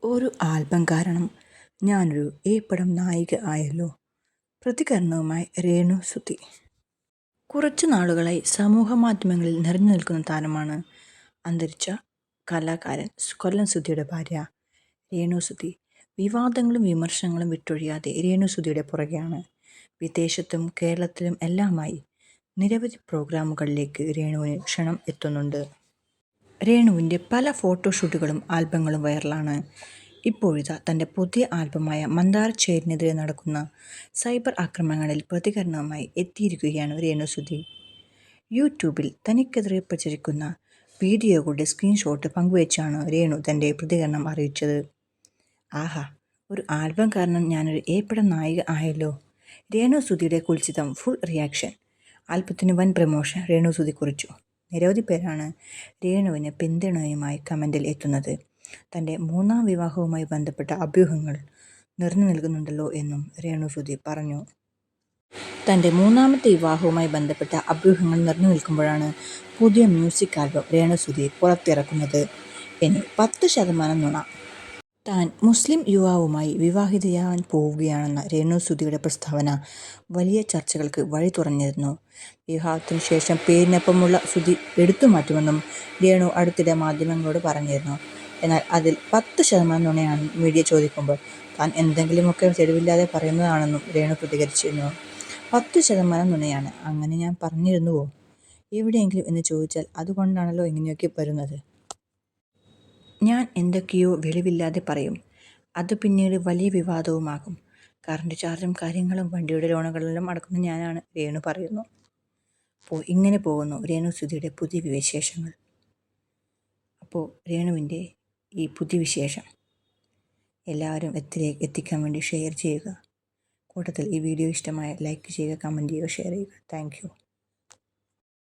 ഒരു ആൽബം കാരണം ഞാനൊരു പടം നായിക ആയല്ലോ. പ്രതികരണവുമായി രേണു സുധി. കുറച്ചു നാളുകളായി സമൂഹ മാധ്യമങ്ങളിൽ നിറഞ്ഞു നിൽക്കുന്ന താരമാണ് അന്തരിച്ച കലാകാരൻ കൊല്ലം സുധിയുടെ ഭാര്യ രേണു സുധി. വിവാദങ്ങളും വിമർശനങ്ങളും വിട്ടൊഴിയാതെ രേണു സുധിയുടെ പുറകെയാണ്. വിദേശത്തും കേരളത്തിലും എല്ലാമായി നിരവധി പ്രോഗ്രാമുകളിലേക്ക് രേണുവിന് ക്ഷണം എത്തുന്നുണ്ട്. രേണുവിൻ്റെ പല ഫോട്ടോഷൂട്ടുകളും ആൽബങ്ങളും വൈറലാണ്. ഇപ്പോഴിതാ തൻ്റെ പുതിയ ആൽബമായ മന്ദാരച്ചേരിനെതിരെ നടക്കുന്ന സൈബർ ആക്രമണങ്ങളിൽ പ്രതികരണവുമായി എത്തിയിരിക്കുകയാണ് രേണു സുധി. യൂട്യൂബിൽ തനിക്കെതിരെ പ്രചരിക്കുന്ന വീഡിയോകളുടെ സ്ക്രീൻഷോട്ട് പങ്കുവച്ചാണ് രേണു തൻ്റെ പ്രതികരണം അറിയിച്ചത്. ആഹാ, ഒരു ആൽബം കാരണം ഞാനൊരു പടം നായിക ആയല്ലോ. രേണു സുധിയുടെ കുൽസിതം ഫുൾ റിയാക്ഷൻ. ആൽബത്തിന് വൻ പ്രമോഷൻ രേണു സുധി കുറിച്ചു. നിരവധി പേരാണ് രേണുവിന് പിന്തുണയുമായി കമൻറ്റിൽ എത്തുന്നത്. തൻ്റെ മൂന്നാം വിവാഹവുമായി ബന്ധപ്പെട്ട അഭ്യൂഹങ്ങൾ നിറഞ്ഞു നിൽക്കുന്നുണ്ടല്ലോ എന്നും രേണു സുധി പറഞ്ഞു. തൻ്റെ മൂന്നാമത്തെ വിവാഹവുമായി ബന്ധപ്പെട്ട അഭ്യൂഹങ്ങൾ നിറഞ്ഞു നിൽക്കുമ്പോഴാണ് പുതിയ മ്യൂസിക് ആൽബം രേണു സുധി പുറത്തിറക്കുന്നത്. ഇനി 10% നുണ. താൻ മുസ്ലിം യുവാവുമായി വിവാഹിതയാവാൻ പോവുകയാണെന്ന രേണു സുധിയുടെ പ്രസ്താവന വലിയ ചർച്ചകൾക്ക് വഴി തുറന്നിരുന്നു. വിവാഹത്തിനു ശേഷം പേരിനൊപ്പമുള്ള സുധി എടുത്തുമാറ്റുമെന്നും രേണു അടുത്തിടെ മാധ്യമങ്ങളോട് പറഞ്ഞിരുന്നു. എന്നാൽ അതിൽ 10% നുണയാണെന്നും മീഡിയ ചോദിക്കുമ്പോൾ താൻ എന്തെങ്കിലുമൊക്കെ തെളിവില്ലാതെ പറയുന്നതാണെന്നും രേണു പ്രതികരിച്ചിരുന്നു. 10% നുണയാണ്, അങ്ങനെ ഞാൻ പറഞ്ഞിരുന്നുവോ എവിടെയെങ്കിലും എന്ന് ചോദിച്ചാൽ അതുകൊണ്ടാണല്ലോ ഇങ്ങനെയൊക്കെ വരുന്നത്. ഞാൻ എന്തൊക്കെയോ വെളിവില്ലാതെ പറയും, അത് പിന്നീട് വലിയ വിവാദവുമാകും. കറണ്ട് ചാർജും കാര്യങ്ങളും വണ്ടിയുടെ ലോണുകളെല്ലാം അടക്കുന്ന ഞാനാണ്, രേണു പറയുന്നു. അപ്പോൾ ഇങ്ങനെ പോകുന്നു രേണു സുധിയുടെ പുതിയ വിശേഷങ്ങൾ. അപ്പോൾ രേണുവിൻ്റെ ഈ പുതിയ വിശേഷം എല്ലാവരും എത്തിക്കാൻ വേണ്ടി ഷെയർ ചെയ്യുക. കൂട്ടത്തിൽ ഈ വീഡിയോ ഇഷ്ടമായ ലൈക്ക് ചെയ്യുക, കമൻറ്റ് ചെയ്യുക, ഷെയർ ചെയ്യുക. Thank you.